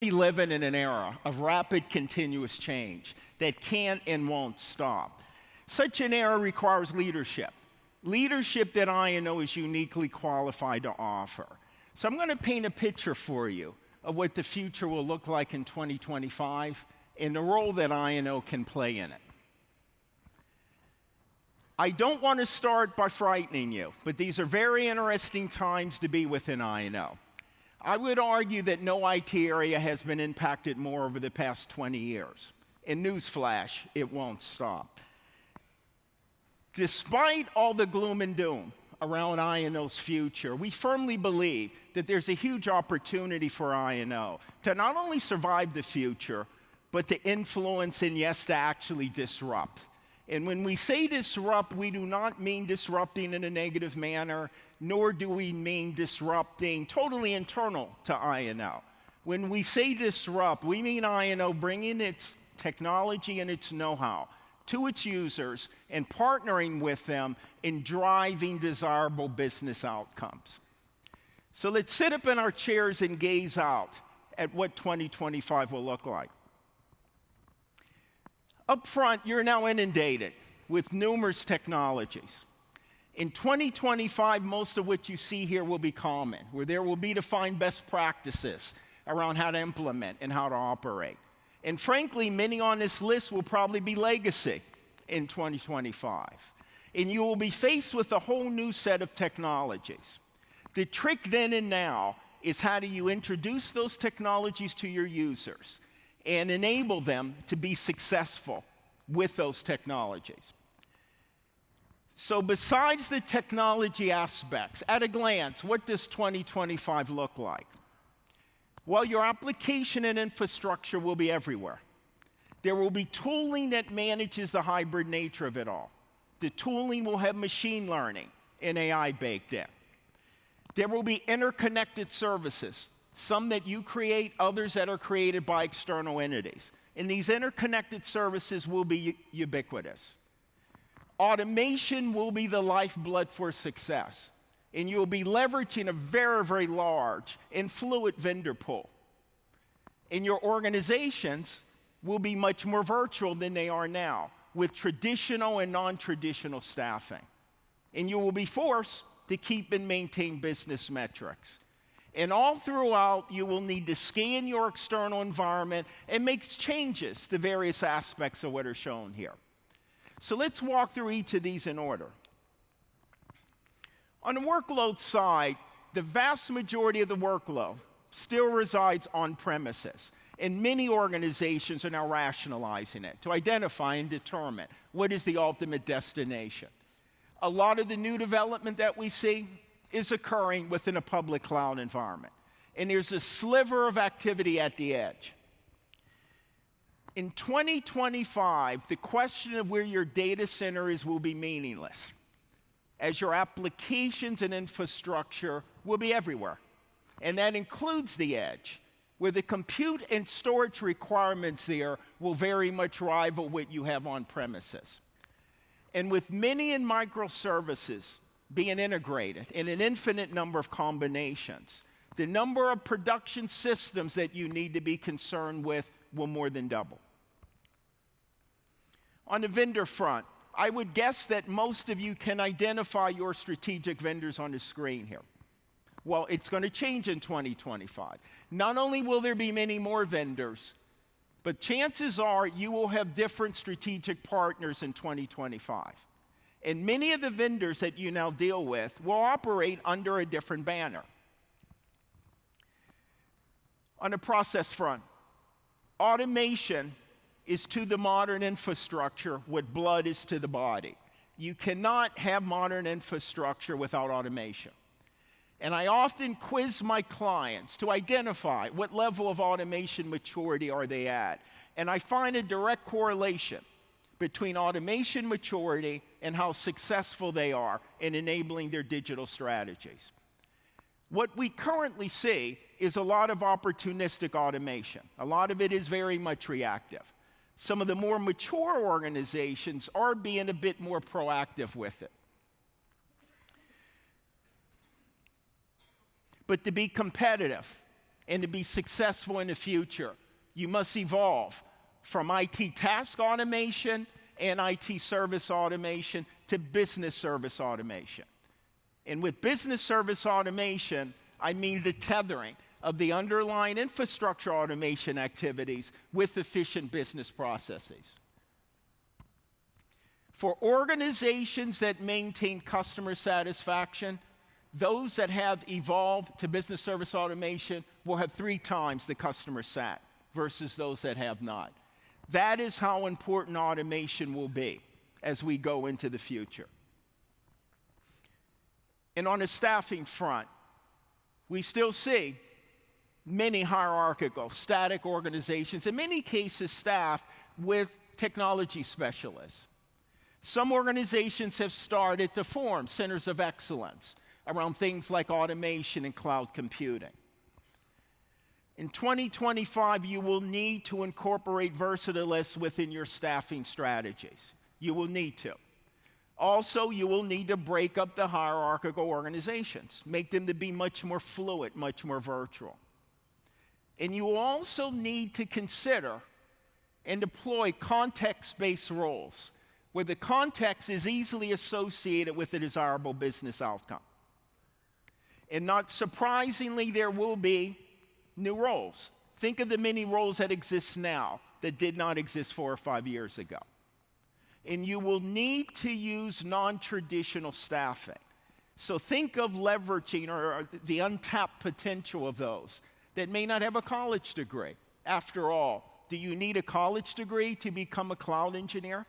We live in an era of rapid continuous change that can't and won't stop. Such an era requires leadership. Leadership that I&O is uniquely qualified to offer. So I'm going to paint a picture for you of what the future will look like in 2025 and the role that I&O can play in it. I don't want to start by frightening you, but these are very interesting times to be within I&O. I would argue that no IT area has been impacted more over the past 20 years. And newsflash, it won't stop. Despite all the gloom and doom around I&O's future, we firmly believe that there's a huge opportunity for I&O to not only survive the future, but to influence and, yes, to actually disrupt. And when we say disrupt, we do not mean disrupting in a negative manner, nor do we mean disrupting totally internal to I&O. When we say disrupt, we mean I&O bringing its technology and its know-how to its users and partnering with them in driving desirable business outcomes. So let's sit up in our chairs and gaze out at what 2025 will look like. Up front, you're now inundated with numerous technologies. In 2025, most of what you see here will be common, where there will be defined best practices around how to implement and how to operate. And frankly, many on this list will probably be legacy in 2025. And you will be faced with a whole new set of technologies. The trick then and now is how do you introduce those technologies to your users and enable them to be successful with those technologies. So besides the technology aspects, at a glance, what does 2025 look like? Well, your application and infrastructure will be everywhere. There will be tooling that manages the hybrid nature of it all. The tooling will have machine learning and AI baked in. There will be interconnected services, some that you create, others that are created by external entities. And these interconnected services will be ubiquitous. Automation will be the lifeblood for success. And you'll be leveraging a very, very large and fluid vendor pool. And your organizations will be much more virtual than they are now, with traditional and non-traditional staffing. And you will be forced to keep and maintain business metrics. And all throughout, you will need to scan your external environment and make changes to various aspects of what are shown here. So let's walk through each of these in order. On the workload side, the vast majority of the workload still resides on premises. And many organizations are now rationalizing it to identify and determine what is the ultimate destination. A lot of the new development that we see is occurring within a public cloud environment. And there's a sliver of activity at the edge. In 2025, the question of where your data center is will be meaningless, as your applications and infrastructure will be everywhere. And that includes the edge, where the compute and storage requirements there will very much rival what you have on premises. And with mini and microservices being integrated in an infinite number of combinations, the number of production systems that you need to be concerned with will more than double. On the vendor front, I would guess that most of you can identify your strategic vendors on the screen here. Well, it's going to change in 2025. Not only will there be many more vendors, but chances are you will have different strategic partners in 2025. And many of the vendors that you now deal with will operate under a different banner. On the process front, automation is to the modern infrastructure what blood is to the body. You cannot have modern infrastructure without automation. And I often quiz my clients to identify what level of automation maturity are they at. And I find a direct correlation between automation maturity and how successful they are in enabling their digital strategies. What we currently see is a lot of opportunistic automation. A lot of it is very much reactive. Some of the more mature organizations are being a bit more proactive with it. But to be competitive And to be successful in the future, you must evolve from IT task automation and IT service automation to business service automation. And with business service automation, I mean the tethering of the underlying infrastructure automation activities with efficient business processes. For organizations that maintain customer satisfaction, those that have evolved to business service automation will have 3 times the customer sat versus those that have not. That is how important automation will be as we go into the future. And on the staffing front, we still see many hierarchical, static organizations, in many cases staffed with technology specialists. Some organizations have started to form centers of excellence around things like automation and cloud computing. In 2025, you will need to incorporate versatilists within your staffing strategies. You will need to. Also, you will need to break up the hierarchical organizations, make them to be much more fluid, much more virtual. And you will also need to consider and deploy context-based roles, where the context is easily associated with a desirable business outcome. And not surprisingly, there will be new roles. Think of the many roles that exist now that did not exist 4 or 5 years ago. And you will need to use non-traditional staffing. So think of leveraging or the untapped potential of those that may not have a college degree. After all, do you need a college degree to become a cloud engineer?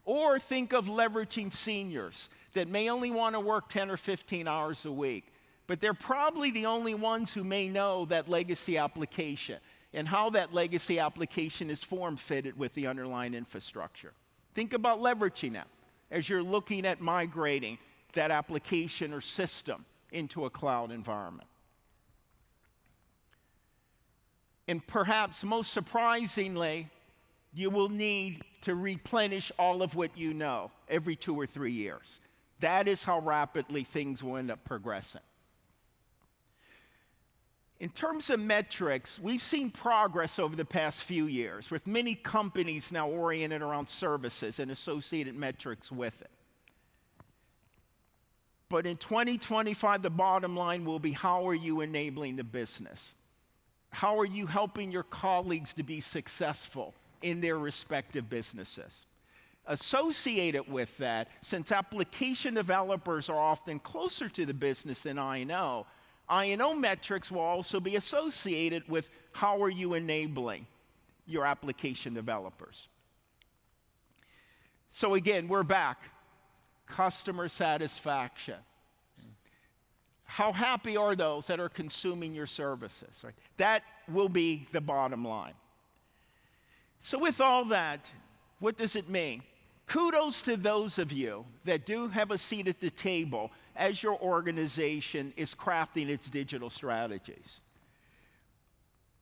Or think of leveraging seniors that may only want to work 10 or 15 hours a week, but they're probably the only ones who may know that legacy application and how that legacy application is form-fitted with the underlying infrastructure. Think about leveraging that as you're looking at migrating that application or system into a cloud environment. And perhaps most surprisingly, you will need to replenish all of what you know every 2 or 3 years. That is how rapidly things will end up progressing. In terms of metrics, we've seen progress over the past few years, with many companies now oriented around services and associated metrics with it. But in 2025, the bottom line will be, how are you enabling the business? How are you helping your colleagues to be successful in their respective businesses? Associated with that, since application developers are often closer to the business than I&O metrics will also be associated with how are you enabling your application developers. So again, we're back. Customer satisfaction. How happy are those that are consuming your services? Right? That will be the bottom line. So with all that, what does it mean? Kudos to those of you that do have a seat at the table as your organization is crafting its digital strategies.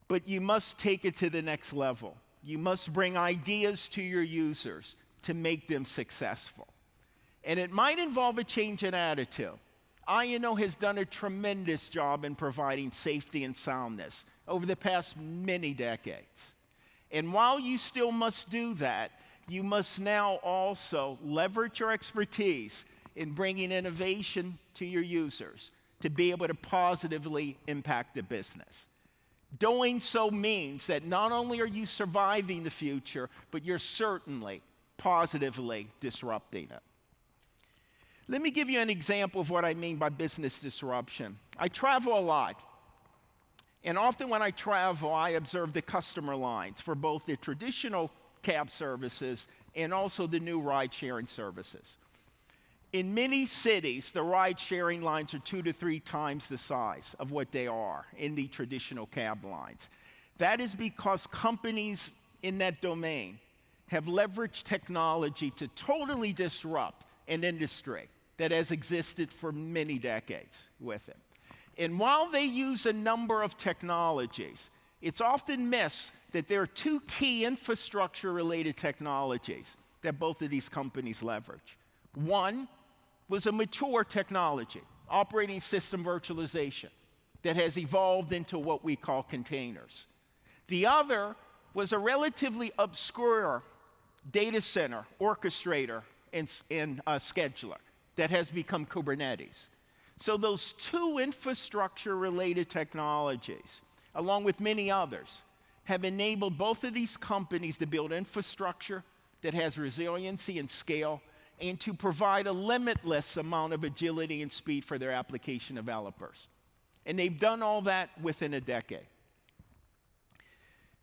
But you must take it to the next level. You must bring ideas to your users to make them successful. And it might involve a change in attitude. I&O has done a tremendous job in providing safety and soundness over the past many decades. And while you still must do that, you must now also leverage your expertise in bringing innovation to your users to be able to positively impact the business. Doing so means that not only are you surviving the future, but you're certainly positively disrupting it. Let me give you an example of what I mean by business disruption. I travel a lot. And often when I travel, I observe the customer lines for both the traditional cab services and also the new ride-sharing services. In many cities, the ride-sharing lines are 2 to 3 times the size of what they are in the traditional cab lines. That is because companies in that domain have leveraged technology to totally disrupt an industry that has existed for many decades with it. And while they use a number of technologies, it's often missed that there are 2 key infrastructure-related technologies that both of these companies leverage. One was a mature technology, operating system virtualization, that has evolved into what we call containers. The other was a relatively obscure data center orchestrator and scheduler that has become Kubernetes. So those two infrastructure-related technologies, along with many others, have enabled both of these companies to build infrastructure that has resiliency and scale, and to provide a limitless amount of agility and speed for their application developers. And they've done all that within a decade.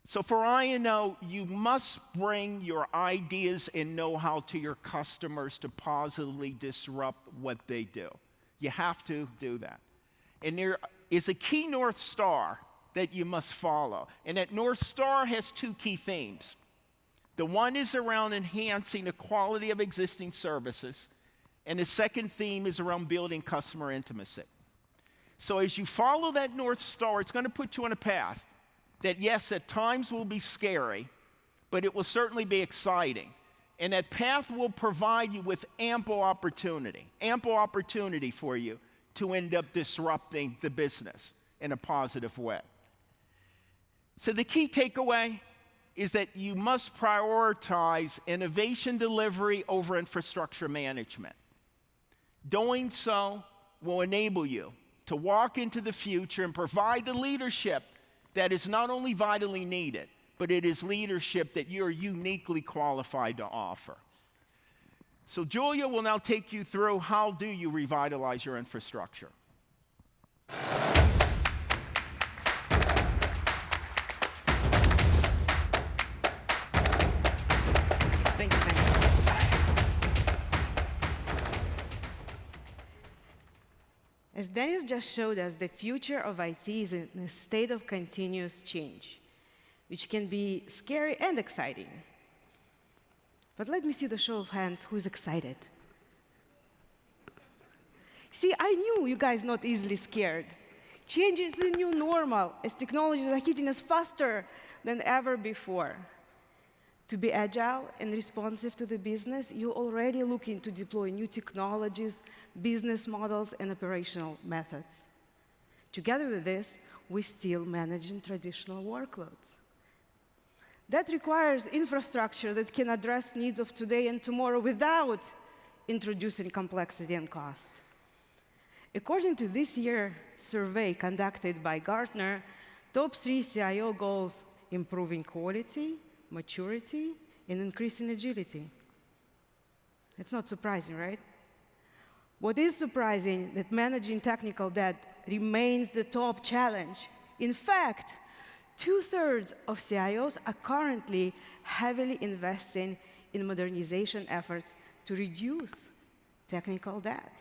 So for I&O, you must bring your ideas and know-how to your customers to positively disrupt what they do. You have to do that. And there is a key North Star that you must follow. And that North Star has two key themes. The one is around enhancing the quality of existing services, and the second theme is around building customer intimacy. So as you follow that North Star, it's going to put you on a path that, yes, at times will be scary, but it will certainly be exciting. And that path will provide you with ample opportunity for you to end up disrupting the business in a positive way. So the key takeaway is that you must prioritize innovation delivery over infrastructure management. Doing so will enable you to walk into the future and provide the leadership that is not only vitally needed, but it is leadership that you're uniquely qualified to offer. So Julia will now take you through how do you revitalize your infrastructure. Thank you. As Dennis just showed us, the future of IT is in a state of continuous change, which can be scary and exciting. But let me see the show of hands who's excited. See, I knew you guys not easily scared. Change is the new normal, as technologies are hitting us faster than ever before. To be agile and responsive to the business, you're already looking to deploy new technologies, business models, and operational methods. Together with this, we're still managing traditional workloads. That requires infrastructure that can address needs of today and tomorrow without introducing complexity and cost. According to this year's survey conducted by Gartner, top 3 CIO goals: improving quality, maturity, and increasing agility. It's not surprising, right? What is surprising that managing technical debt remains the top challenge. In fact, 2/3 of CIOs are currently heavily investing in modernization efforts to reduce technical debt.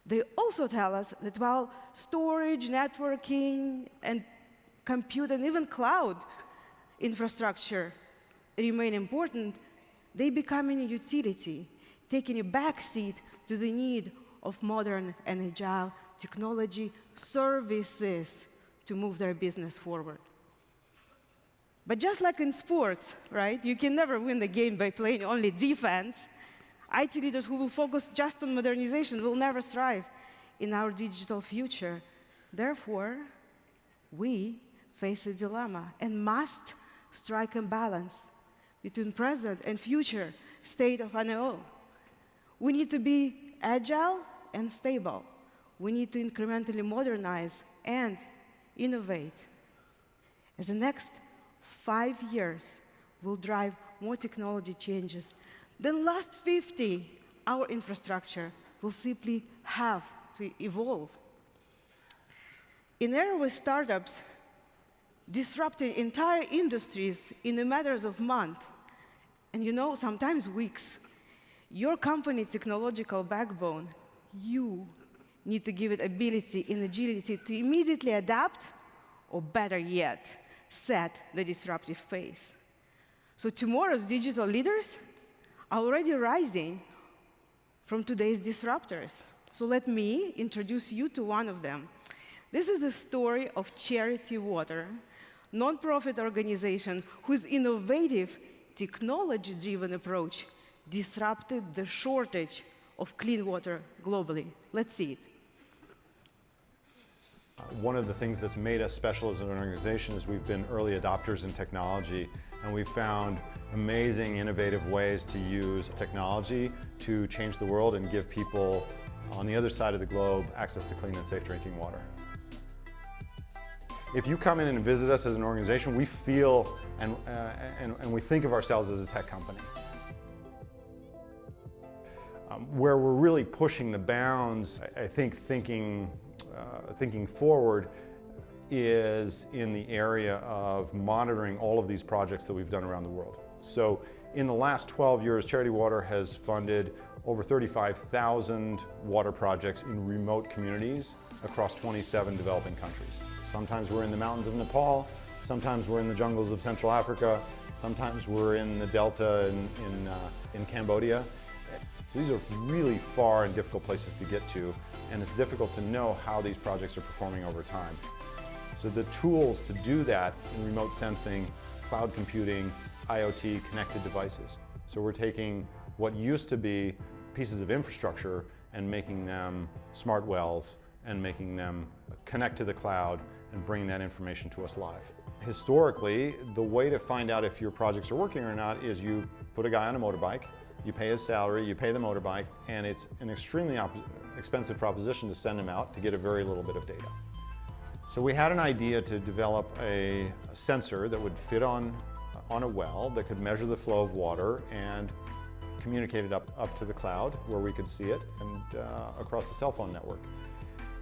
They also tell us that while storage, networking, and compute, and even cloud infrastructure remain important, they becoming a utility, taking a backseat to the need of modern and agile technology services to move their business forward. But just like in sports, right, you can never win the game by playing only defense. IT leaders who will focus just on modernization will never thrive in our digital future. Therefore, we face a dilemma and must strike a balance between present and future state of I&O. We need to be agile and stable. We need to incrementally modernize and innovate. As the next 5 years will drive more technology changes than last 50, our infrastructure will simply have to evolve. In an era with startups disrupting entire industries in a matter of months, and sometimes weeks, your company's technological backbone, you need to give it ability and agility to immediately adapt, or better yet, set the disruptive pace. So tomorrow's digital leaders are already rising from today's disruptors. So let me introduce you to one of them. This is the story of Charity Water, nonprofit organization whose innovative, technology-driven approach disrupted the shortage of clean water globally. Let's see it. One of the things that's made us special as an organization is we've been early adopters in technology, and we've found amazing, innovative ways to use technology to change the world and give people on the other side of the globe access to clean and safe drinking water. If you come in and visit us as an organization, we feel and we think of ourselves as a tech company. Where we're really pushing the bounds, I think thinking forward is in the area of monitoring all of these projects that we've done around the world. So in the last 12 years, Charity Water has funded over 35,000 water projects in remote communities across 27 developing countries. Sometimes we're in the mountains of Nepal, sometimes we're in the jungles of Central Africa, sometimes we're in the Delta in Cambodia. These are really far and difficult places to get to, and it's difficult to know how these projects are performing over time. So the tools to do that in remote sensing, cloud computing, IoT, connected devices. So we're taking what used to be pieces of infrastructure and making them smart wells and making them connect to the cloud and bringing that information to us live. Historically, the way to find out if your projects are working or not is you put a guy on a motorbike, you pay his salary, you pay the motorbike, and it's an extremely expensive proposition to send him out to get a very little bit of data. So we had an idea to develop a sensor that would fit on a well that could measure the flow of water and communicate it up to the cloud where we could see it and across the cell phone network.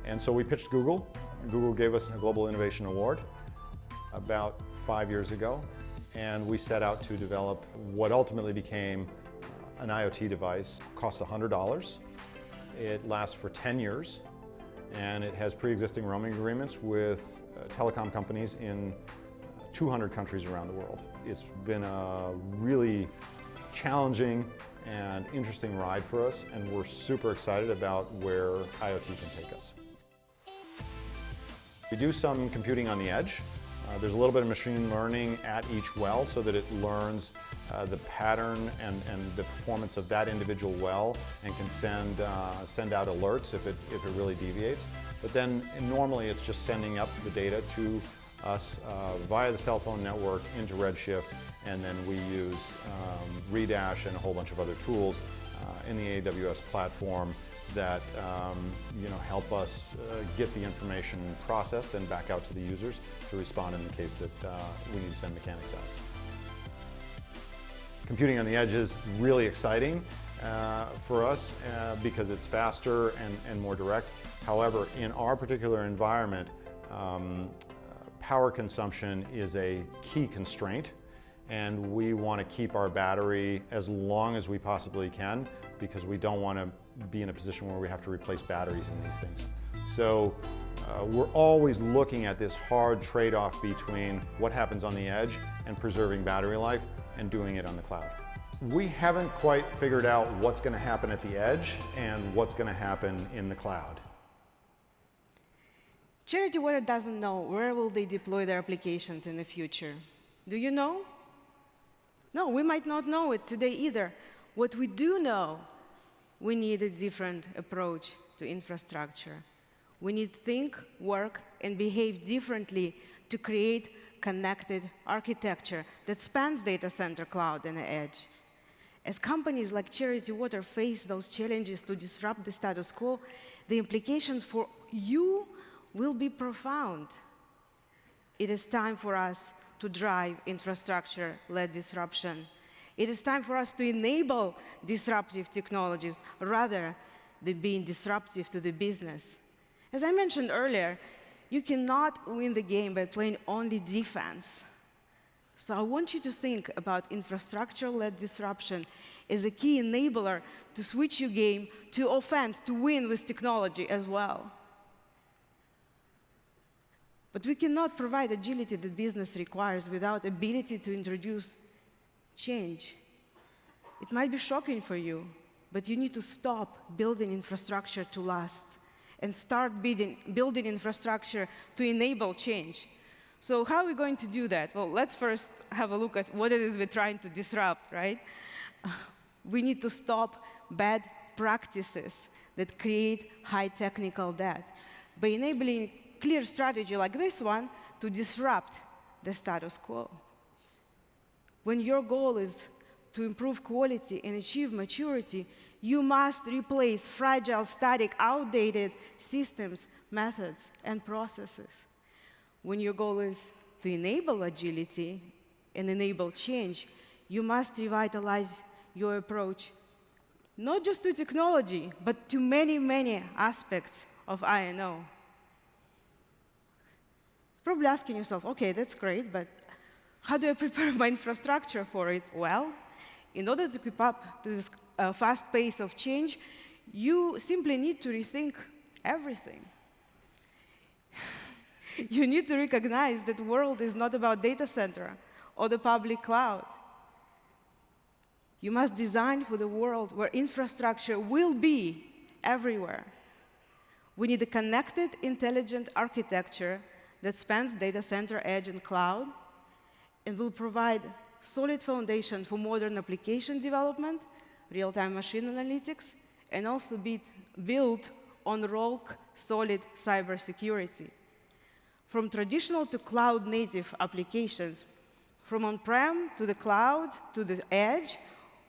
And so we pitched Google. Google gave us a Global Innovation Award about 5 years ago, and we set out to develop what ultimately became an IoT device. It costs $100. It lasts for 10 years, and it has pre-existing roaming agreements with telecom companies in 200 countries around the world. It's been a really challenging and interesting ride for us, and we're super excited about where IoT can take us. We do some computing on the edge. There's a little bit of machine learning at each well so that it learns the pattern and the performance of that individual well and can send out alerts if it really deviates. But then normally it's just sending up the data to us via the cell phone network into Redshift, and then we use Redash and a whole bunch of other tools in the AWS platform that help us get the information processed and back out to the users to respond in the case that we need to send mechanics out. Computing on the edge is really exciting for us because it's faster and more direct. However, in our particular environment, power consumption is a key constraint, and we want to keep our battery as long as we possibly can because we don't want to be in a position where we have to replace batteries in these things. So we're always looking at this hard trade-off between what happens on the edge and preserving battery life and doing it on the cloud. We haven't quite figured out what's going to happen at the edge and what's going to happen in the cloud. Charity Water doesn't know where will they deploy their applications in the future. Do you know? No, we might not know it today either. What we do know, we need a different approach to infrastructure. We need to think, work, and behave differently to create connected architecture that spans data center, cloud, and the edge. As companies like Charity Water face those challenges to disrupt the status quo, the implications for you will be profound. It is time for us to drive infrastructure-led disruption. It is time for us to enable disruptive technologies rather than being disruptive to the business. As I mentioned earlier, you cannot win the game by playing only defense. So I want you to think about infrastructure-led disruption as a key enabler to switch your game to offense, to win with technology as well. But we cannot provide agility that business requires without ability to introduce change. It might be shocking for you, but you need to stop building infrastructure to last and start building infrastructure to enable change. So how are we going to do that? Well, let's first have a look at what it is we're trying to disrupt, right? We need to stop bad practices that create high technical debt. By enabling clear strategy like this one to disrupt the status quo. When your goal is to improve quality and achieve maturity, you must replace fragile, static, outdated systems, methods, and processes. When your goal is to enable agility and enable change, you must revitalize your approach, not just to technology, but to many, many aspects of I&O. Probably asking yourself, OK, that's great, but how do I prepare my infrastructure for it? Well, in order to keep up to this fast pace of change, you simply need to rethink everything. You need to recognize that the world is not about data center or the public cloud. You must design for the world where infrastructure will be everywhere. We need a connected, intelligent architecture that spans data center, edge, and cloud, and will provide solid foundation for modern application development, real-time machine analytics, and also be built on rock, solid cybersecurity. From traditional to cloud-native applications, from on-prem to the cloud to the edge,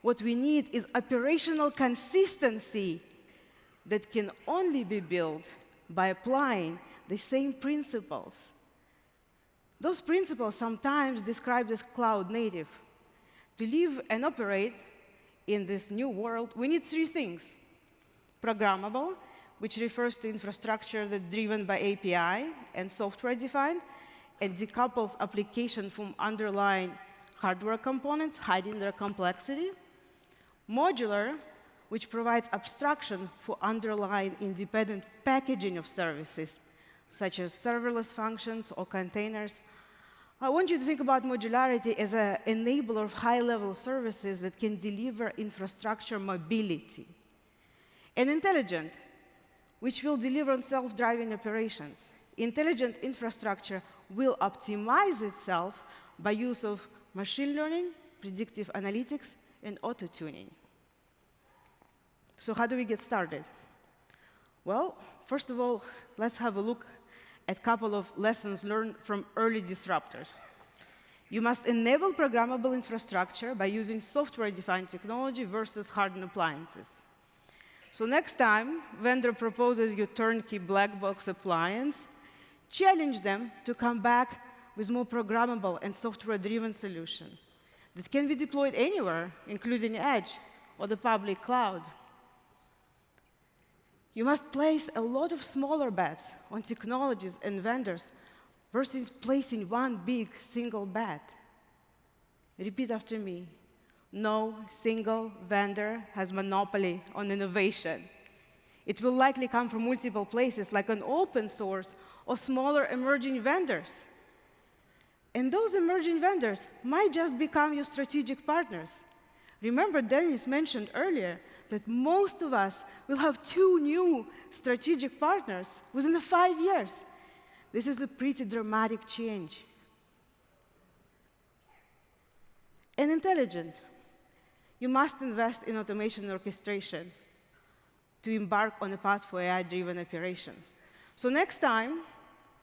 what we need is operational consistency that can only be built by applying the same principles. Those principles sometimes described as cloud-native. To live and operate in this new world, we need three things. Programmable, which refers to infrastructure that's driven by API and software-defined, and decouples application from underlying hardware components, hiding their complexity. Modular, which provides abstraction for underlying independent packaging of services, such as serverless functions or containers. I want you to think about modularity as an enabler of high-level services that can deliver infrastructure mobility. And intelligent, which will deliver on self-driving operations. Intelligent infrastructure will optimize itself by use of machine learning, predictive analytics, and auto-tuning. So how do we get started? Well, first of all, let's have a look at a couple of lessons learned from early disruptors. You must enable programmable infrastructure by using software-defined technology versus hardened appliances. So next time vendor proposes you turnkey black box appliance, challenge them to come back with more programmable and software-driven solution that can be deployed anywhere, including edge or the public cloud. You must place a lot of smaller bets on technologies and vendors versus placing one big single bet. Repeat after me. No single vendor has monopoly on innovation. It will likely come from multiple places, like an open source or smaller emerging vendors. And those emerging vendors might just become your strategic partners. Remember, Dennis mentioned earlier that most of us will have 2 new strategic partners within 5 years. This is a pretty dramatic change. And intelligent. You must invest in automation and orchestration to embark on a path for AI-driven operations. So next time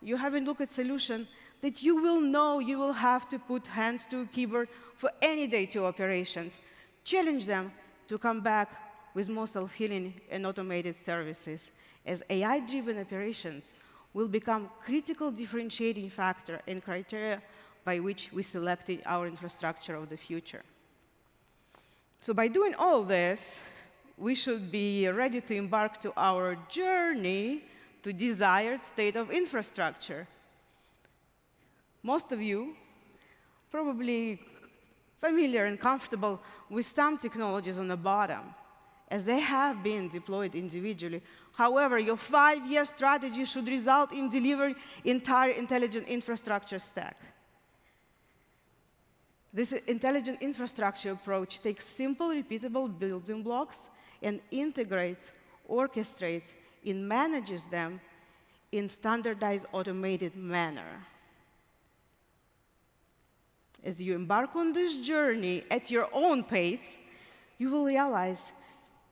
you have a look at solution that you will know you will have to put hands to a keyboard for any day to operations, challenge them to come back with more self-healing and automated services, as AI-driven operations will become critical differentiating factor and criteria by which we selected our infrastructure of the future. So by doing all this, we should be ready to embark to our journey to desired state of infrastructure. Most of you probably familiar and comfortable with some technologies on the bottom, as they have been deployed individually. However, your 5-year strategy should result in delivering entire intelligent infrastructure stack. This intelligent infrastructure approach takes simple, repeatable building blocks and integrates, orchestrates, and manages them in standardized, automated manner. As you embark on this journey at your own pace, you will realize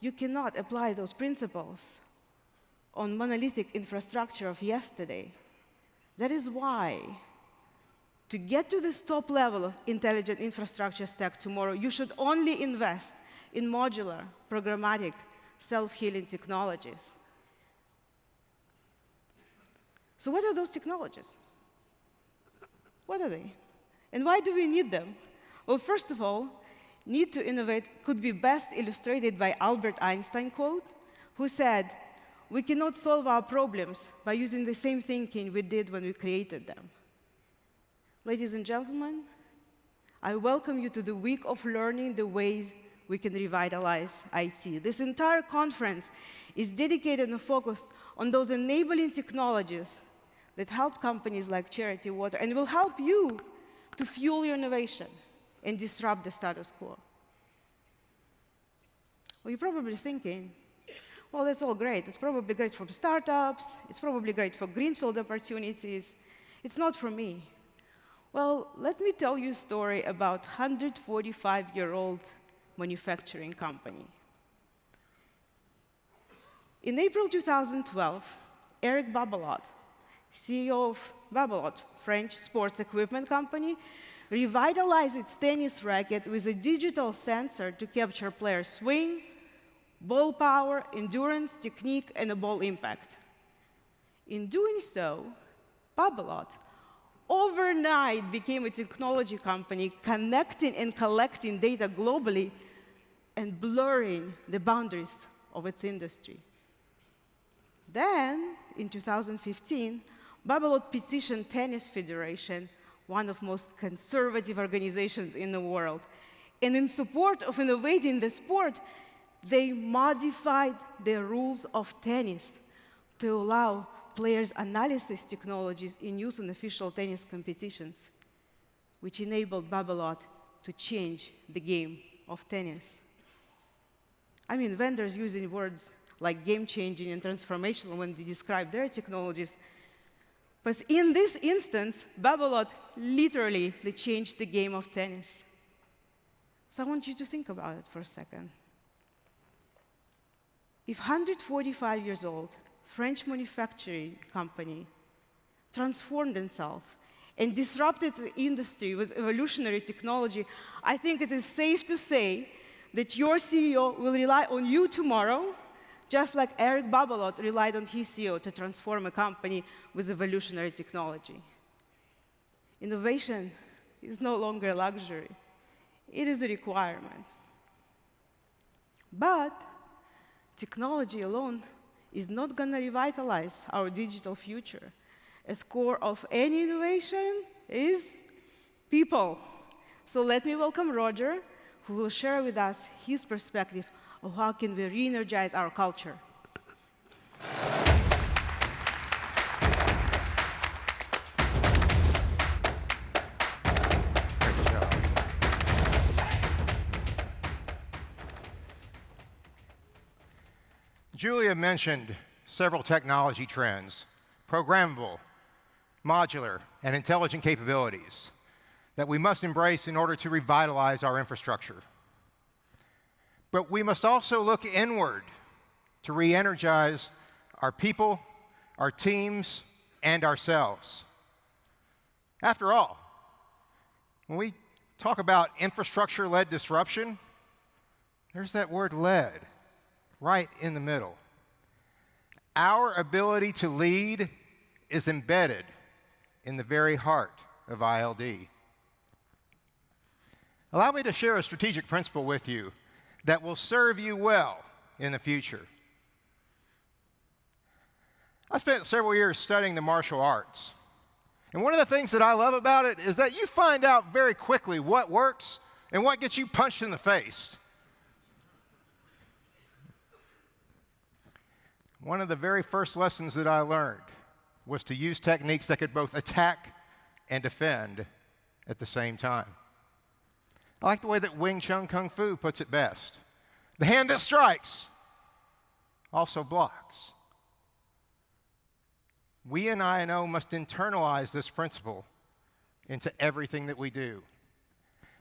you cannot apply those principles on monolithic infrastructure of yesterday. That is why, to get to this top level of intelligent infrastructure stack tomorrow, you should only invest in modular, programmatic, self-healing technologies. So what are those technologies? What are they? And why do we need them? Well, first of all, need to innovate could be best illustrated by Albert Einstein quote, who said, "We cannot solve our problems by using the same thinking we did when we created them." Ladies and gentlemen, I welcome you to the week of learning the ways we can revitalize IT. This entire conference is dedicated and focused on those enabling technologies that help companies like Charity Water and will help you to fuel your innovation and disrupt the status quo. Well, you're probably thinking, well, that's all great. It's probably great for startups. It's probably great for greenfield opportunities. It's not for me. Well, let me tell you a story about a 145-year-old manufacturing company. In April 2012, Eric Babolat, CEO of Babolat, French sports equipment company, revitalized its tennis racket with a digital sensor to capture players' swing, ball power, endurance, technique, and a ball impact. In doing so, Babolat overnight became a technology company connecting and collecting data globally and blurring the boundaries of its industry. Then, in 2015, Babolat petitioned Tennis Federation, one of the most conservative organizations in the world. And in support of innovating the sport, they modified the rules of tennis to allow players' analysis technologies in use in official tennis competitions, which enabled Babolat to change the game of tennis. I mean, vendors using words like game-changing and transformational when they describe their technologies. But in this instance, Babolat literally they changed the game of tennis. So I want you to think about it for a second. If 145 years old, French manufacturing company transformed itself and disrupted the industry with evolutionary technology, I think it is safe to say that your CEO will rely on you tomorrow, just like Eric Babolat relied on his CEO to transform a company with evolutionary technology. Innovation is no longer a luxury. It is a requirement. But technology alone is not going to revitalize our digital future. As core of any innovation is people. So let me welcome Roger, who will share with us his perspective of how can we re-energize our culture. Great job. Julia mentioned several technology trends, programmable, modular, and intelligent capabilities that we must embrace in order to revitalize our infrastructure. But we must also look inward to re-energize our people, our teams, and ourselves. After all, when we talk about infrastructure-led disruption, there's that word "led" right in the middle. Our ability to lead is embedded in the very heart of ILD. Allow me to share a strategic principle with you that will serve you well in the future. I spent several years studying the martial arts. And one of the things that I love about it is that you find out very quickly what works and what gets you punched in the face. One of the very first lessons that I learned was to use techniques that could both attack and defend at the same time. I like the way that Wing Chun Kung Fu puts it best. The hand that strikes also blocks. We in I&O must internalize this principle into everything that we do.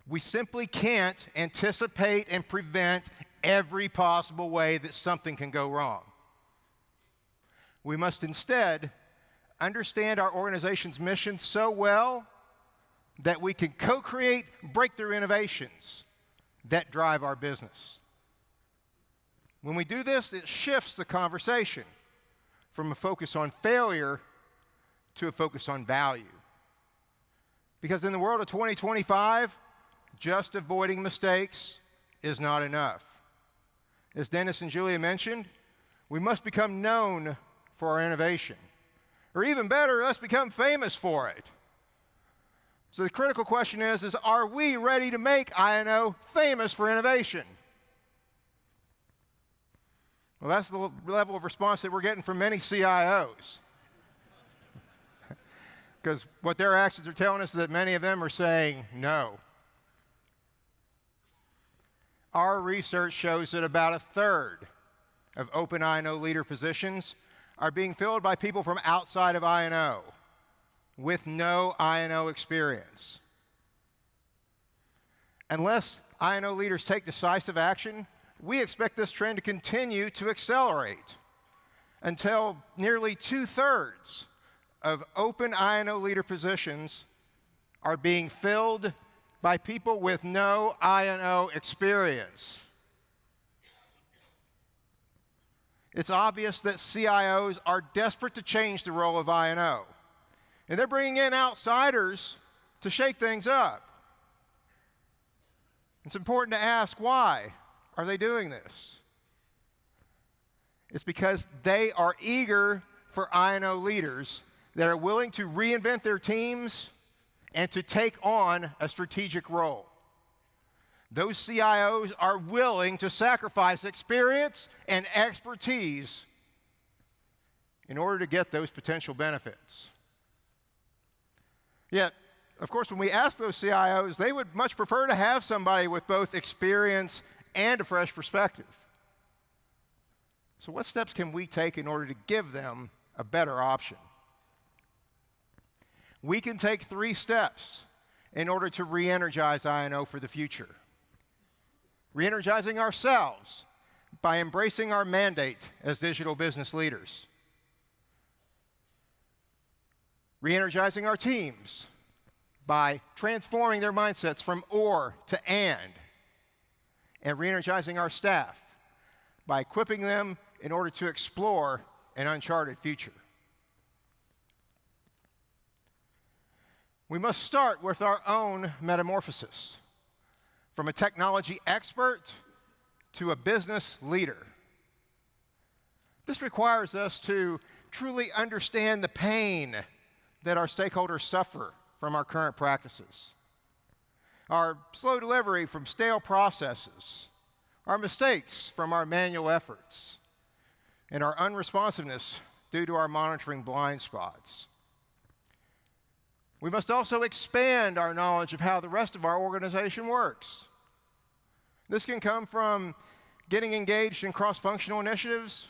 We simply can't anticipate and prevent every possible way that something can go wrong. We must instead understand our organization's mission so well that we can co-create breakthrough innovations that drive our business. When we do this, it shifts the conversation from a focus on failure to a focus on value. Because in the world of 2025, just avoiding mistakes is not enough. As Dennis and Julia mentioned, we must become known for our innovation. Or even better, let's become famous for it. So the critical question is are we ready to make I&O famous for innovation? Well, that's the level of response that we're getting from many CIOs. Because what their actions are telling us is that many of them are saying no. Our research shows that about a third of open I&O leader positions are being filled by people from outside of I&O with no I&O experience. Unless I&O leaders take decisive action, we expect this trend to continue to accelerate until nearly 2/3 of open I&O leader positions are being filled by people with no I&O experience. It's obvious that CIOs are desperate to change the role of I&O, and they're bringing in outsiders to shake things up. It's important to ask, why are they doing this? It's because they are eager for I&O leaders that are willing to reinvent their teams and to take on a strategic role. Those CIOs are willing to sacrifice experience and expertise in order to get those potential benefits. Yet, of course, when we ask those CIOs, they would much prefer to have somebody with both experience and a fresh perspective. So what steps can we take in order to give them a better option? We can take 3 steps in order to re-energize I&O for the future. Re-energizing ourselves by embracing our mandate as digital business leaders. Re-energizing our teams by transforming their mindsets from or to and re-energizing our staff by equipping them in order to explore an uncharted future. We must start with our own metamorphosis, from a technology expert to a business leader. This requires us to truly understand the pain that our stakeholders suffer from our current practices. Our slow delivery from stale processes, our mistakes from our manual efforts, and our unresponsiveness due to our monitoring blind spots. We must also expand our knowledge of how the rest of our organization works. This can come from getting engaged in cross-functional initiatives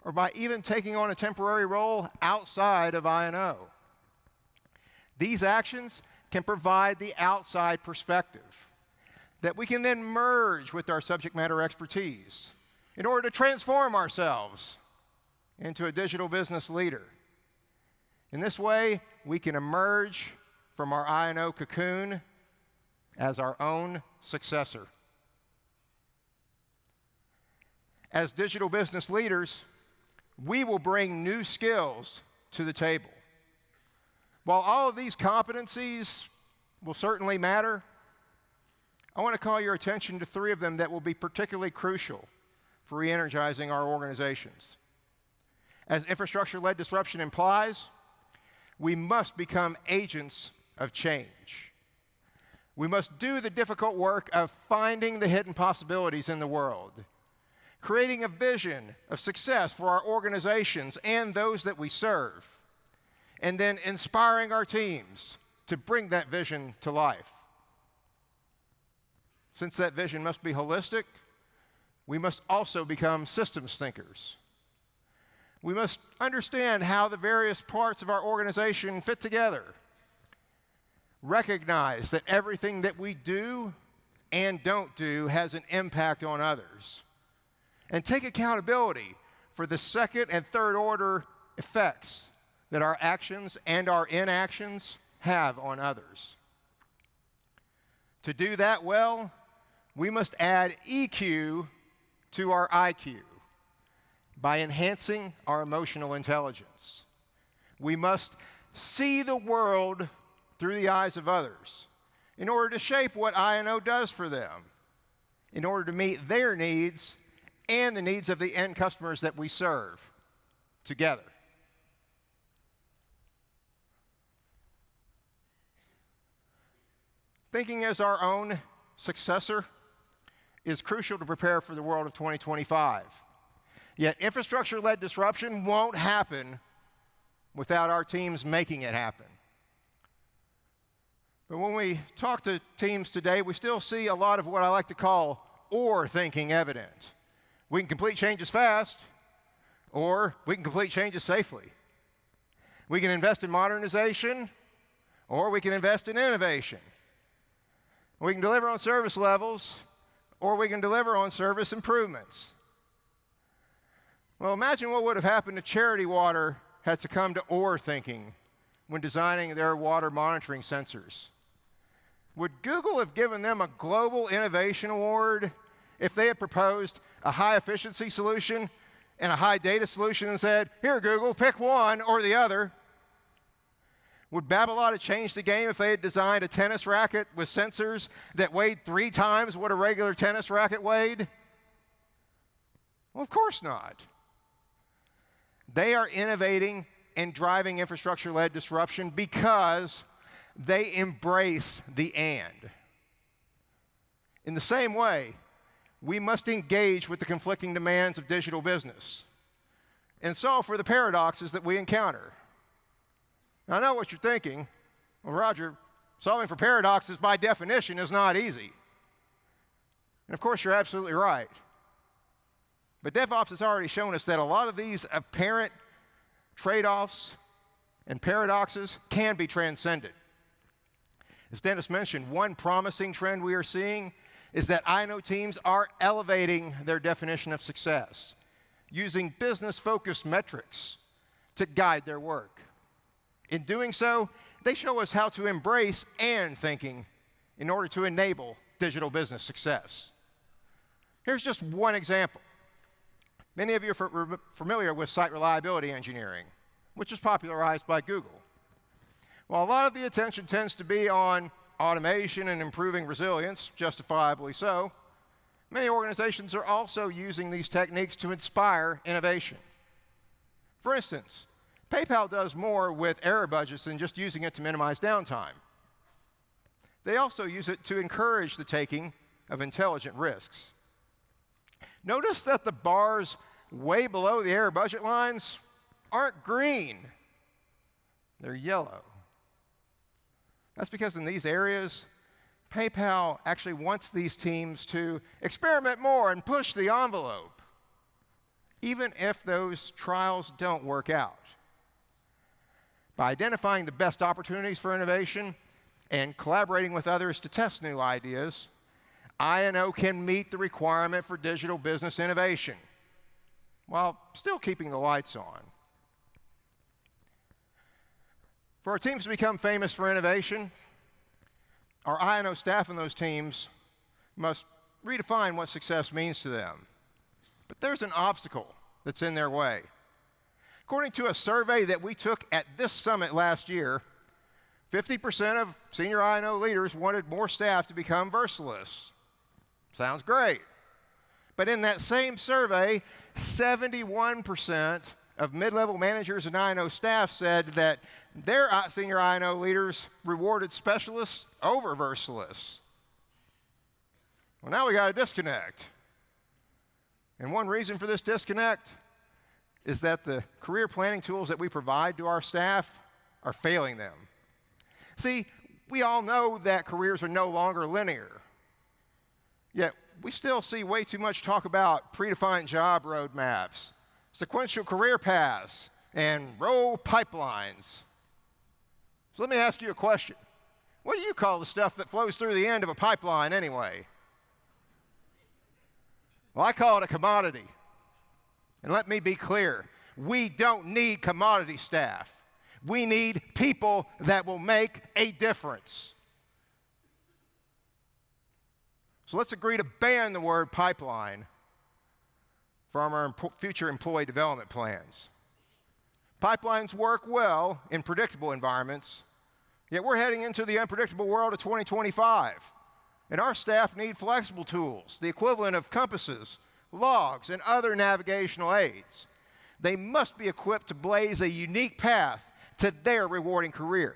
or by even taking on a temporary role outside of I&O. These actions can provide the outside perspective that we can then merge with our subject matter expertise in order to transform ourselves into a digital business leader. In this way, we can emerge from our I&O cocoon as our own successor. As digital business leaders, we will bring new skills to the table. While all of these competencies will certainly matter, I want to call your attention to 3 of them that will be particularly crucial for re-energizing our organizations. As infrastructure-led disruption implies, we must become agents of change. We must do the difficult work of finding the hidden possibilities in the world, creating a vision of success for our organizations and those that we serve, and then inspiring our teams to bring that vision to life. Since that vision must be holistic, we must also become systems thinkers. We must understand how the various parts of our organization fit together. Recognize that everything that we do and don't do has an impact on others. And take accountability for the second and third order effects that our actions and our inactions have on others. To do that well, we must add EQ to our IQ by enhancing our emotional intelligence. We must see the world through the eyes of others in order to shape what I&O does for them, in order to meet their needs and the needs of the end customers that we serve together. Thinking as our own successor is crucial to prepare for the world of 2025. Yet infrastructure-led disruption won't happen without our teams making it happen. But when we talk to teams today, we still see a lot of what I like to call or thinking evident. We can complete changes fast, or we can complete changes safely. We can invest in modernization, or we can invest in innovation. We can deliver on service levels, or we can deliver on service improvements. Well, imagine what would have happened if Charity Water had succumbed to or thinking when designing their water monitoring sensors. Would Google have given them a Global Innovation Award if they had proposed a high-efficiency solution and a high-data solution and said, here, Google, pick one or the other? Would Babolat have changed the game if they had designed a tennis racket with sensors that weighed 3 times what a regular tennis racket weighed? Well, of course not. They are innovating and driving infrastructure-led disruption because they embrace the and. In the same way, we must engage with the conflicting demands of digital business and solve for the paradoxes that we encounter. Now, I know what you're thinking. Well, Roger, solving for paradoxes by definition is not easy. And of course, you're absolutely right. But DevOps has already shown us that a lot of these apparent trade-offs and paradoxes can be transcended. As Dennis mentioned, one promising trend we are seeing is that I&O teams are elevating their definition of success, using business-focused metrics to guide their work. In doing so, they show us how to embrace and thinking in order to enable digital business success. Here's just one example. Many of you are familiar with site reliability engineering, which is popularized by Google. While a lot of the attention tends to be on automation and improving resilience, justifiably so, many organizations are also using these techniques to inspire innovation. For instance, PayPal does more with error budgets than just using it to minimize downtime. They also use it to encourage the taking of intelligent risks. Notice that the bars way below the error budget lines aren't green. They're yellow. That's because in these areas, PayPal actually wants these teams to experiment more and push the envelope, even if those trials don't work out. By identifying the best opportunities for innovation and collaborating with others to test new ideas, I&O can meet the requirement for digital business innovation while still keeping the lights on. For our teams to become famous for innovation, our I&O staff in those teams must redefine what success means to them. But there's an obstacle that's in their way. According to a survey that we took at this summit last year, 50% of senior I&O leaders wanted more staff to become versatilists. Sounds great. But in that same survey, 71% of mid-level managers and I&O staff said that their senior I&O leaders rewarded specialists over versatilists. Well, now we got a disconnect. And one reason for this disconnect is that the career planning tools that we provide to our staff are failing them. See, we all know that careers are no longer linear. Yet, we still see way too much talk about predefined job roadmaps, sequential career paths, and role pipelines. So let me ask you a question. What do you call the stuff that flows through the end of a pipeline anyway? Well, I call it a commodity. And let me be clear, we don't need commodity staff. We need people that will make a difference. So let's agree to ban the word pipeline from our future employee development plans. Pipelines work well in predictable environments, yet we're heading into the unpredictable world of 2025. And our staff need flexible tools, the equivalent of compasses, logs, and other navigational aids. They must be equipped to blaze a unique path to their rewarding career,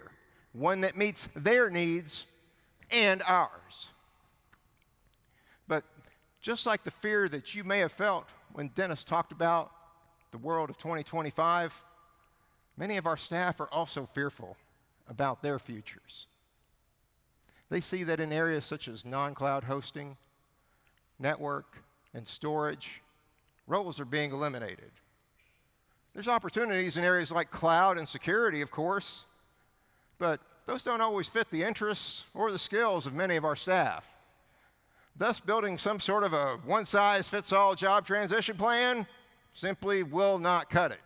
one that meets their needs and ours. But just like the fear that you may have felt when Dennis talked about the world of 2025, many of our staff are also fearful about their futures. They see that in areas such as non-cloud hosting, network, and storage, roles are being eliminated. There's opportunities in areas like cloud and security, of course, but those don't always fit the interests or the skills of many of our staff. Thus, building some sort of a one-size-fits-all job transition plan simply will not cut it.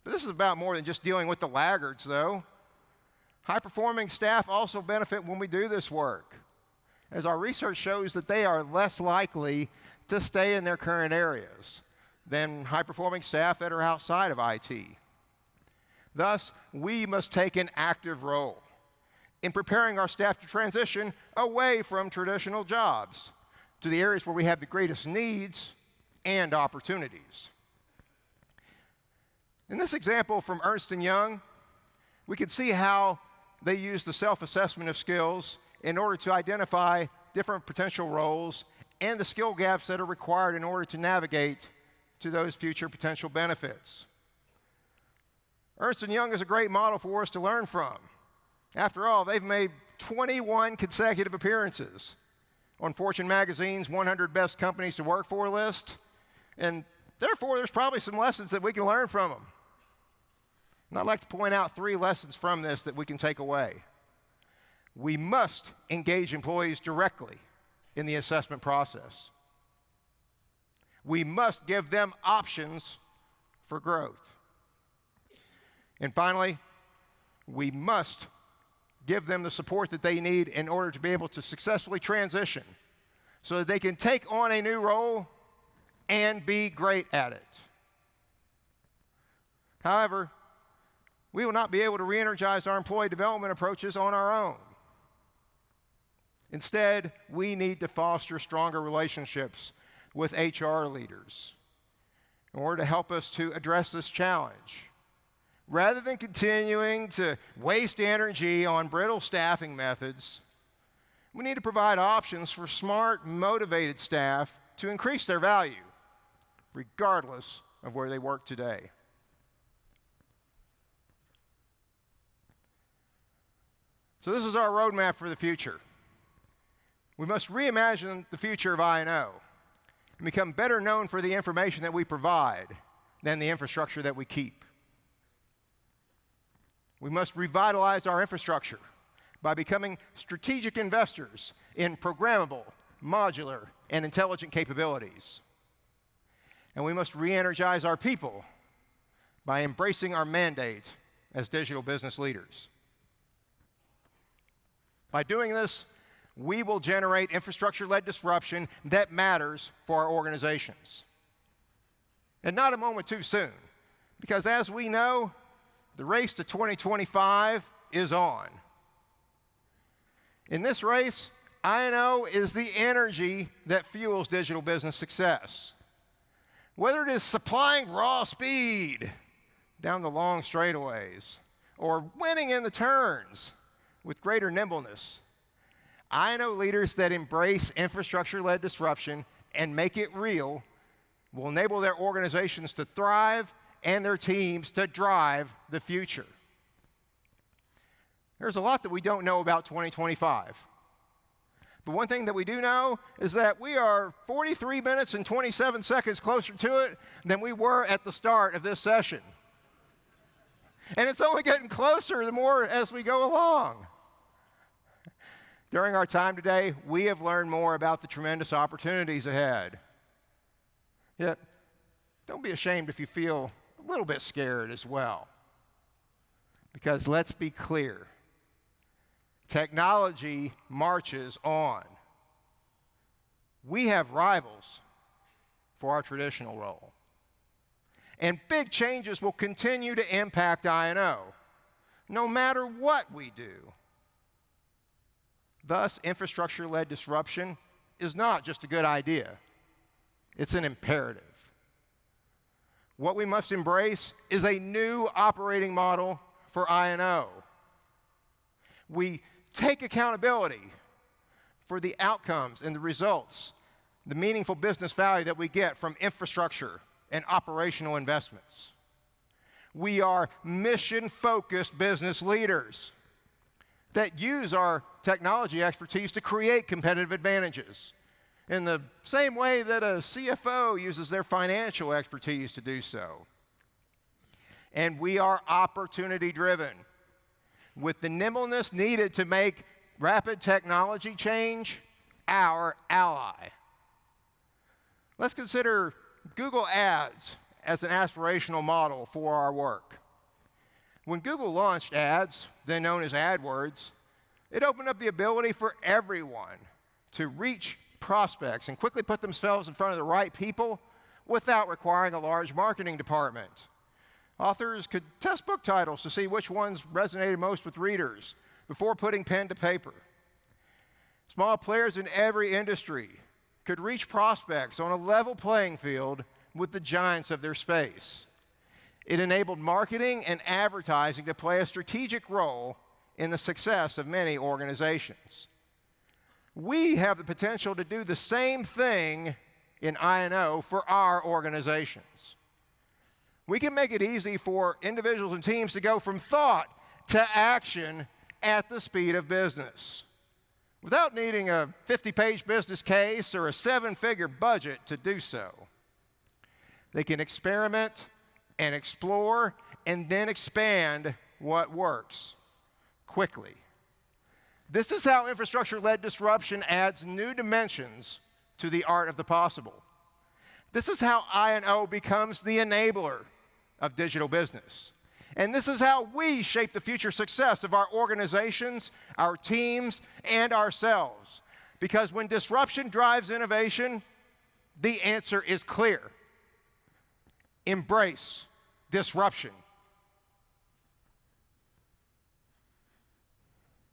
But this is about more than just dealing with the laggards, though. High-performing staff also benefit when we do this work, as our research shows that they are less likely to stay in their current areas than high-performing staff that are outside of IT. Thus, we must take an active role in preparing our staff to transition away from traditional jobs to the areas where we have the greatest needs and opportunities. In this example from Ernst & Young, we can see how they use the self-assessment of skills in order to identify different potential roles and the skill gaps that are required in order to navigate to those future potential benefits. Ernst & Young is a great model for us to learn from. After all, they've made 21 consecutive appearances on Fortune magazine's 100 Best Companies to Work For list, and therefore there's probably some lessons that we can learn from them. And I'd like to point out 3 lessons from this that we can take away. We must engage employees directly in the assessment process. We must give them options for growth. And finally, we must give them the support that they need in order to be able to successfully transition so that they can take on a new role and be great at it. However, we will not be able to re-energize our employee development approaches on our own. Instead, we need to foster stronger relationships with HR leaders in order to help us to address this challenge. Rather than continuing to waste energy on brittle staffing methods, we need to provide options for smart, motivated staff to increase their value, regardless of where they work today. So this is our roadmap for the future. We must reimagine the future of I&O and become better known for the information that we provide than the infrastructure that we keep. We must revitalize our infrastructure by becoming strategic investors in programmable, modular, and intelligent capabilities. And we must re-energize our people by embracing our mandate as digital business leaders. By doing this, we will generate infrastructure-led disruption that matters for our organizations. And not a moment too soon, because as we know, the race to 2025 is on. In this race, I&O is the energy that fuels digital business success. Whether it is supplying raw speed down the long straightaways or winning in the turns with greater nimbleness, I&O leaders that embrace infrastructure-led disruption and make it real will enable their organizations to thrive and their teams to drive the future. There's a lot that we don't know about 2025. But one thing that we do know is that we are 43 minutes and 27 seconds closer to it than we were at the start of this session. And it's only getting closer the more as we go along. During our time today, we have learned more about the tremendous opportunities ahead. Yet, don't be ashamed if you feel a little bit scared as well. Because let's be clear, technology marches on. We have rivals for our traditional role. And big changes will continue to impact I&O, no matter what we do. Thus, infrastructure-led disruption is not just a good idea. It's an imperative. What we must embrace is a new operating model for I&O. We take accountability for the outcomes and the results, the meaningful business value that we get from infrastructure and operational investments. We are mission-focused business leaders that use our technology expertise to create competitive advantages in the same way that a CFO uses their financial expertise to do so. And we are opportunity-driven, with the nimbleness needed to make rapid technology change our ally. Let's consider Google Ads as an aspirational model for our work. When Google launched Ads, then known as AdWords, it opened up the ability for everyone to reach prospects and quickly put themselves in front of the right people without requiring a large marketing department. Authors could test book titles to see which ones resonated most with readers before putting pen to paper. Small players in every industry could reach prospects on a level playing field with the giants of their space. It enabled marketing and advertising to play a strategic role in the success of many organizations. We have the potential to do the same thing in I&O for our organizations. We can make it easy for individuals and teams to go from thought to action at the speed of business, without needing a 50-page business case or a 7-figure budget to do so. They can experiment and explore and then expand what works quickly. This is how infrastructure-led disruption adds new dimensions to the art of the possible. This is how I&O becomes the enabler of digital business. And this is how we shape the future success of our organizations, our teams, and ourselves. Because when disruption drives innovation, the answer is clear. Embrace disruption.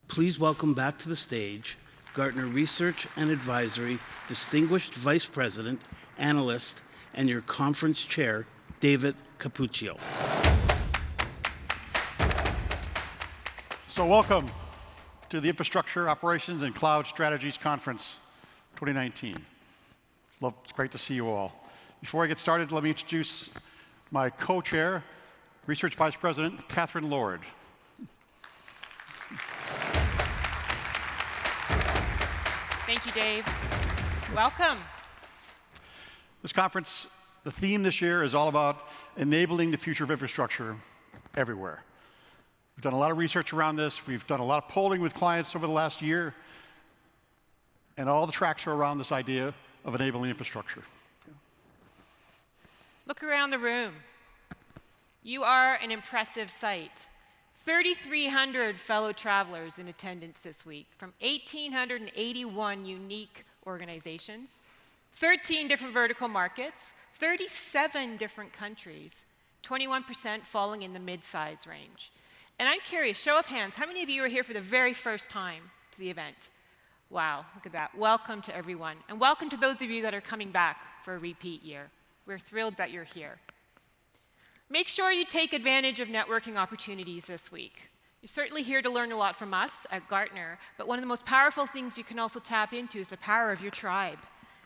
Please welcome back to the stage Gartner Research and Advisory Distinguished Vice President, Analyst, and your conference chair, David Cappuccio. So welcome to the Infrastructure Operations and Cloud Strategies Conference 2019. It's great to see you all. Before I get started, let me introduce my co-chair, Research Vice President, Catherine Lord. Thank you, Dave. Welcome. This conference, the theme this year is all about enabling the future of infrastructure everywhere. We've done a lot of research around this. We've done a lot of polling with clients over the last year. And all the tracks are around this idea of enabling infrastructure. Look around the room. You are an impressive sight. 3,300 fellow travelers in attendance this week from 1,881 unique organizations, 13 different vertical markets, 37 different countries, 21% falling in the mid-size range. And I'm curious, show of hands, how many of you are here for the very first time to the event? Wow, look at that. Welcome to everyone. And welcome to those of you that are coming back for a repeat year. We're thrilled that you're here. Make sure you take advantage of networking opportunities this week. You're certainly here to learn a lot from us at Gartner, but one of the most powerful things you can also tap into is the power of your tribe.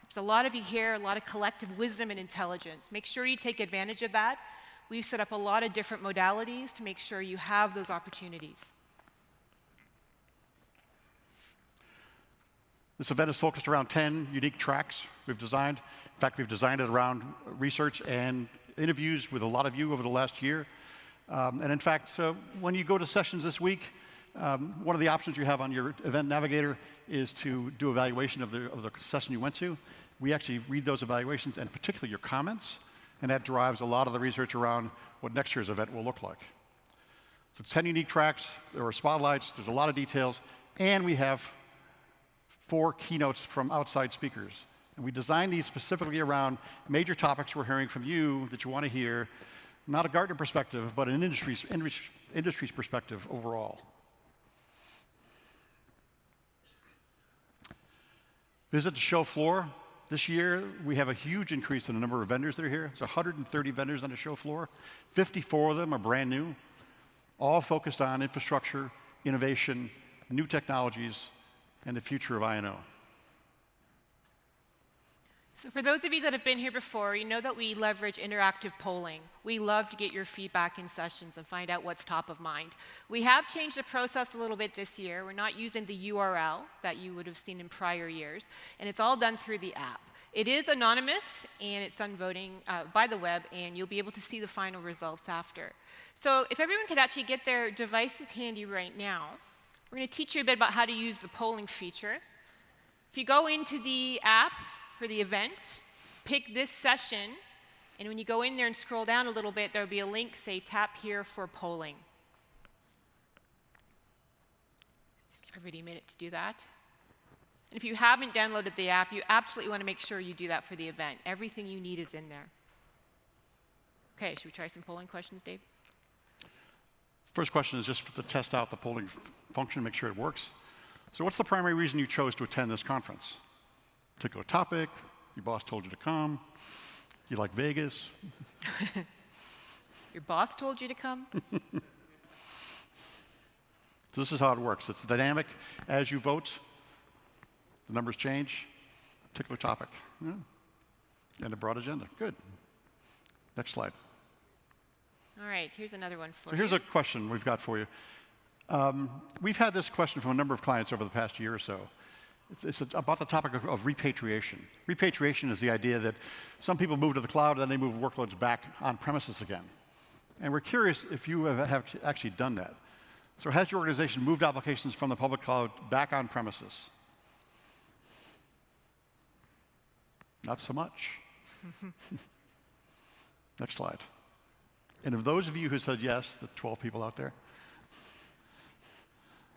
There's a lot of you here, a lot of collective wisdom and intelligence. Make sure you take advantage of that. We've set up a lot of different modalities to make sure you have those opportunities. This event is focused around 10 unique tracks we've designed. In fact, we've designed it around research and interviews with a lot of you over the last year. And in fact, when you go to sessions this week, one of the options you have on your event navigator is to do evaluation of the session you went to. We actually read those evaluations, and particularly your comments, and that drives a lot of the research around what next year's event will look like. So 10 unique tracks, there are spotlights, there's a lot of details, and we have 4 keynotes from outside speakers. And we designed these specifically around major topics we're hearing from you that you want to hear, not a Gartner perspective, but an industry's perspective overall. Visit the show floor. This year, we have a huge increase in the number of vendors that are here. It's 130 vendors on the show floor. 54 of them are brand new, all focused on infrastructure, innovation, new technologies, and the future of I&O. So for those of you that have been here before, you know that we leverage interactive polling. We love to get your feedback in sessions and find out what's top of mind. We have changed the process a little bit this year. We're not using the URL that you would have seen in prior years, and it's all done through the app. It is anonymous, and it's done voting by the web, and you'll be able to see the final results after. So if everyone could actually get their devices handy right now, we're going to teach you a bit about how to use the polling feature. If you go into the app for the event, pick this session, and when you go in there and scroll down a little bit, there'll be a link, say, tap here for polling. Just give everybody a minute to do that. And if you haven't downloaded the app, you absolutely want to make sure you do that for the event. Everything you need is in there. Okay, should we try some polling questions, Dave? First question is just to test out the polling function, make sure it works. So what's the primary reason you chose to attend this conference? Particular topic, your boss told you to come, you like Vegas. Your boss told you to come? So this is how it works. It's dynamic. As you vote, the numbers change. Particular topic. Yeah. And a broad agenda. Good. Next slide. All right, here's another one for you. So here's a question we've got for you. We've had this question from a number of clients over the past year or so. It's about the topic of repatriation. Repatriation is the idea that some people move to the cloud and then they move workloads back on premises again. And we're curious if you have actually done that. So has your organization moved applications from the public cloud back on premises? Not so much. Next slide. And of those of you who said yes, the 12 people out there,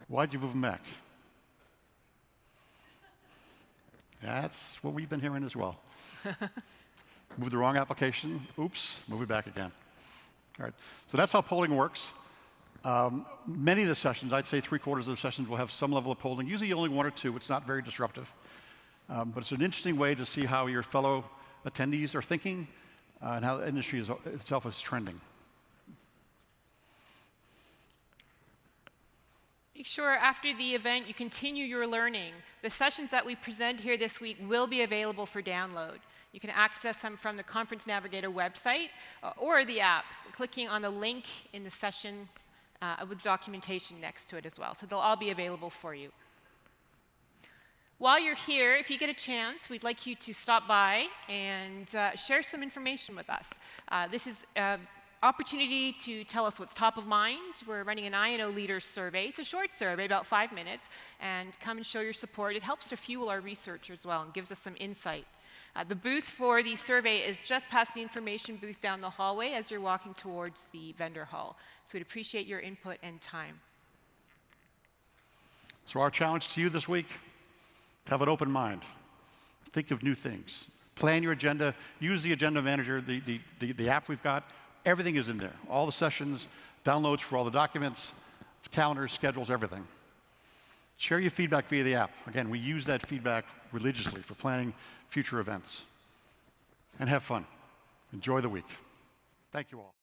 why'd you move them back? That's what we've been hearing as well. Move the wrong application, oops, move it back again. All right, so that's how polling works. Many of the sessions, I'd say 3/4 of the sessions will have some level of polling, usually only 1 or 2, it's not very disruptive. But it's an interesting way to see how your fellow attendees are thinking and how the industry itself is trending. Make sure after the event you continue your learning. The sessions that we present here this week will be available for download. You can access them from the Conference Navigator website or the app, clicking on the link in the session with documentation next to it as well. So they'll all be available for you. While you're here, if you get a chance, we'd like you to stop by and share some information with us. This is opportunity to tell us what's top of mind. We're running an I&O Leaders survey. It's a short survey, about 5 minutes, and come and show your support. It helps to fuel our research as well and gives us some insight. The booth for the survey is just past the information booth down the hallway as you're walking towards the vendor hall. So we'd appreciate your input and time. So our challenge to you this week, have an open mind. Think of new things. Plan your agenda. Use the agenda manager, the app we've got. Everything is in there. All the sessions, downloads for all the documents, calendars, schedules, everything. Share your feedback via the app. Again, we use that feedback religiously for planning future events. And have fun. Enjoy the week. Thank you all.